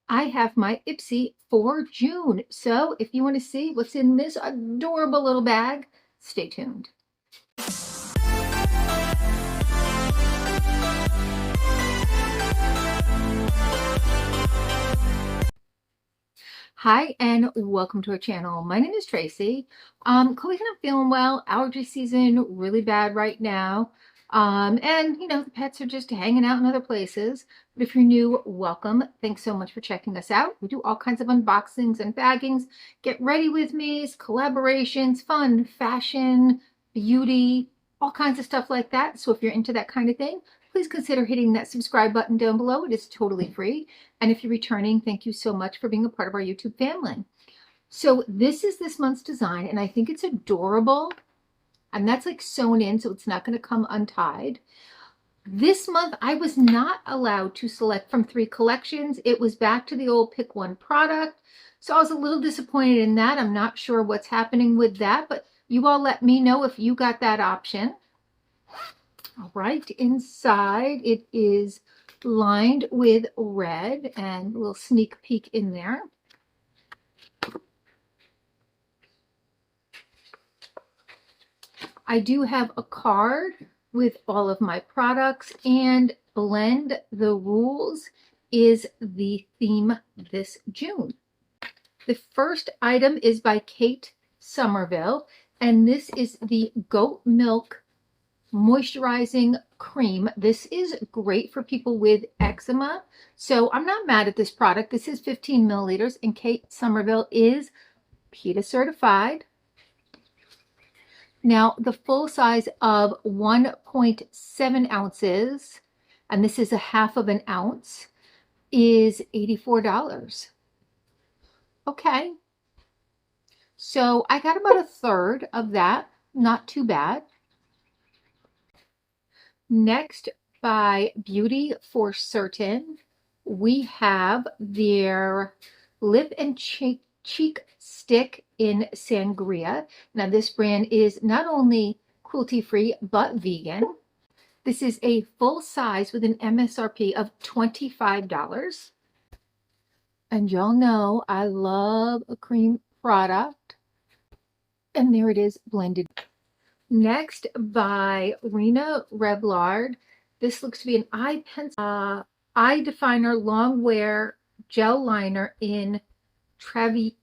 I have my IPSY for June. So if you want to see what's in this adorable little bag, stay tuned. Hi and welcome to our channel. My name is Tracy. Chloe's not feeling well. Allergy season really bad right now. And you know, the pets are just hanging out in other places. But if you're new, welcome. Thanks so much for checking us out. We do all kinds of unboxings and baggings. Get ready with me's, collaborations, fun, fashion, beauty, all kinds of stuff like that. So if you're into that kind of thing, please consider hitting that subscribe button down below. It is totally free. And if you're returning, thank you so much for being a part of our YouTube family. So this is this month's design, and I think it's adorable. And that's like sewn in, so it's not going to come untied. This month, I was not allowed to select from 3 collections. It was back to the old pick one product. So I was a little disappointed in that. I'm not sure what's happening with that, but you all let me know if you got that option. All right, inside it is lined with red, and a little sneak peek in there. I do have a card with all of my products, and Blend the Rules is the theme this June. The first item is by Kate Somerville, and this is the Goat Milk Moisturizing Cream. This is great for people with eczema, so I'm not mad at this product. This is 15 milliliters, and Kate Somerville is PETA certified. Now, the full size of 1.7 ounces, and this is a half of an ounce, is $84. Okay, so I got about a third of that, not too bad. Next, by Beauty for Certain, we have their lip and cheek stick in sangria. Now this brand is not only cruelty-free but vegan. This is a full size with an MSRP of $25. And y'all know I love a cream product. And there it is, blended. Next, by Rena Revlard. This looks to be an eye definer long wear gel liner in Trevisa,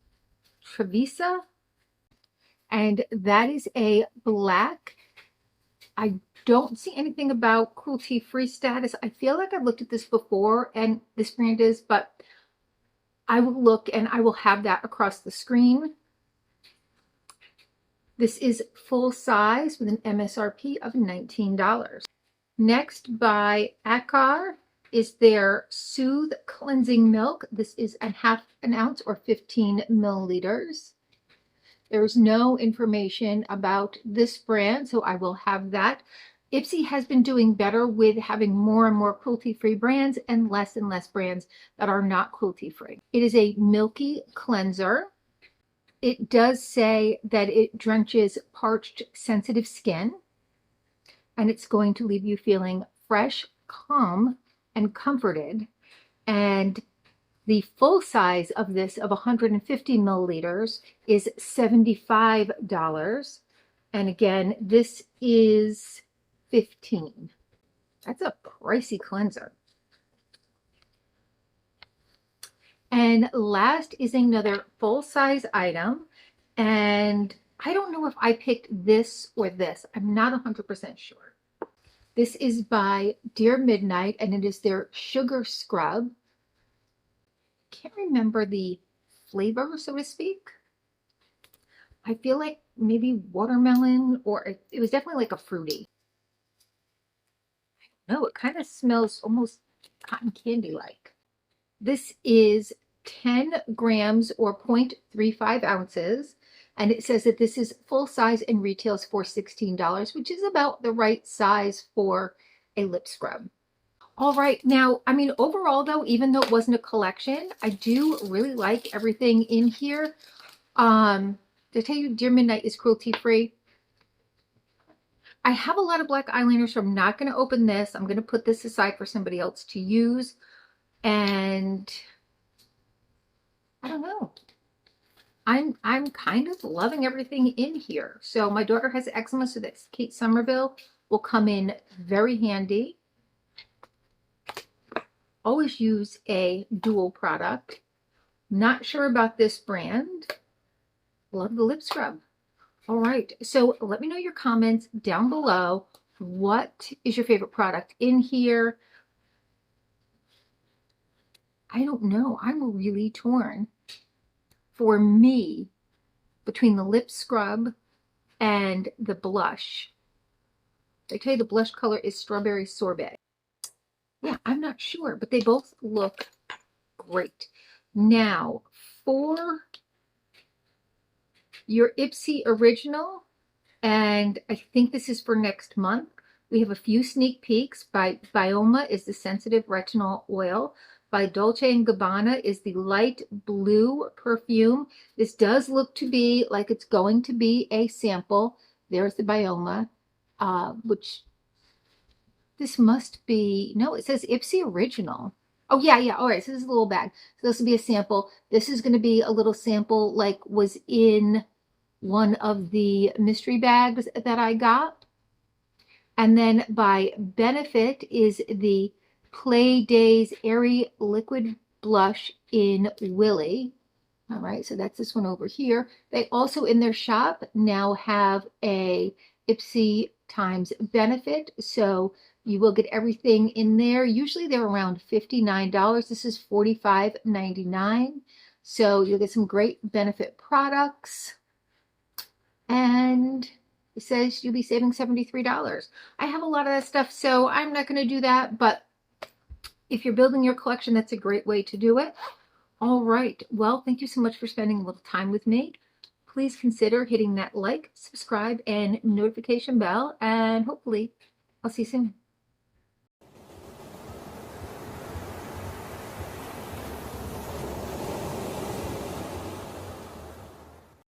and that is a black. I don't see anything about cruelty-free status. I feel like I've looked at this before, and this brand is, but I will look and I will have that across the screen. This is full size with an MSRP of $19. Next, by Akar, is their Soothe Cleansing Milk. This is a half an ounce or 15 milliliters. There's no information about this brand, so I will have that. IPSY has been doing better with having more and more cruelty-free brands and less brands that are not cruelty-free. It is a milky cleanser. It does say that it drenches parched, sensitive skin, and it's going to leave you feeling fresh, calm, and comforted. And the full size of this of 150 milliliters is $75. And again, this is 15. That's a pricey cleanser. And last is another full-size item, and I don't know if I picked this or this. I'm not 100% sure. This is by Dear Midnight, and it is their Sugar Scrub. Can't remember the flavor, so to speak. I feel like maybe watermelon, or it was definitely like a fruity. I don't know, it kind of smells almost cotton candy-like. This is 10 grams or 0.35 ounces. And it says that this is full size and retails for $16, which is about the right size for a lip scrub. All right, now, I mean, overall though, even though it wasn't a collection, I do really like everything in here. To tell you, Dear Midnight is cruelty-free. I have a lot of black eyeliners, so I'm not going to open this. I'm going to put this aside for somebody else to use. And I'm kind of loving everything in here. So my daughter has eczema, so this Kate Somerville will come in very handy. Always use a dual product. Not sure about this brand. Love the lip scrub. All right, so let me know your comments down below. What is your favorite product in here? I don't know. I'm really torn. For me, between the lip scrub and the blush, I tell you the blush color is Strawberry Sorbet. Yeah, I'm not sure, but they both look great. Now, for your IPSY Original, and I think this is for next month, we have a few sneak peeks. By Bioma is the Sensitive Retinol Oil. By Dolce & Gabbana is the Light Blue Perfume. This does look to be like it's going to be a sample. There's the Bioma, which this must be, no, it says IPSY Original. Oh, yeah. All right, so this is a little bag. So this will be a sample. This is going to be a little sample like was in one of the mystery bags that I got. And then by Benefit is the Play Days Airy Liquid Blush in Willy. All right, so that's this one over here. They also in their shop now have a IPSY times Benefit, so you will get everything in there. Usually they're around $59. This is $45.99. So you'll get some great Benefit products. And it says you'll be saving $73. I have a lot of that stuff, so I'm not going to do that. But if you're building your collection, that's a great way to do it. All right. Well, thank you so much for spending a little time with me. Please consider hitting that like, subscribe, and notification bell. And hopefully I'll see you soon.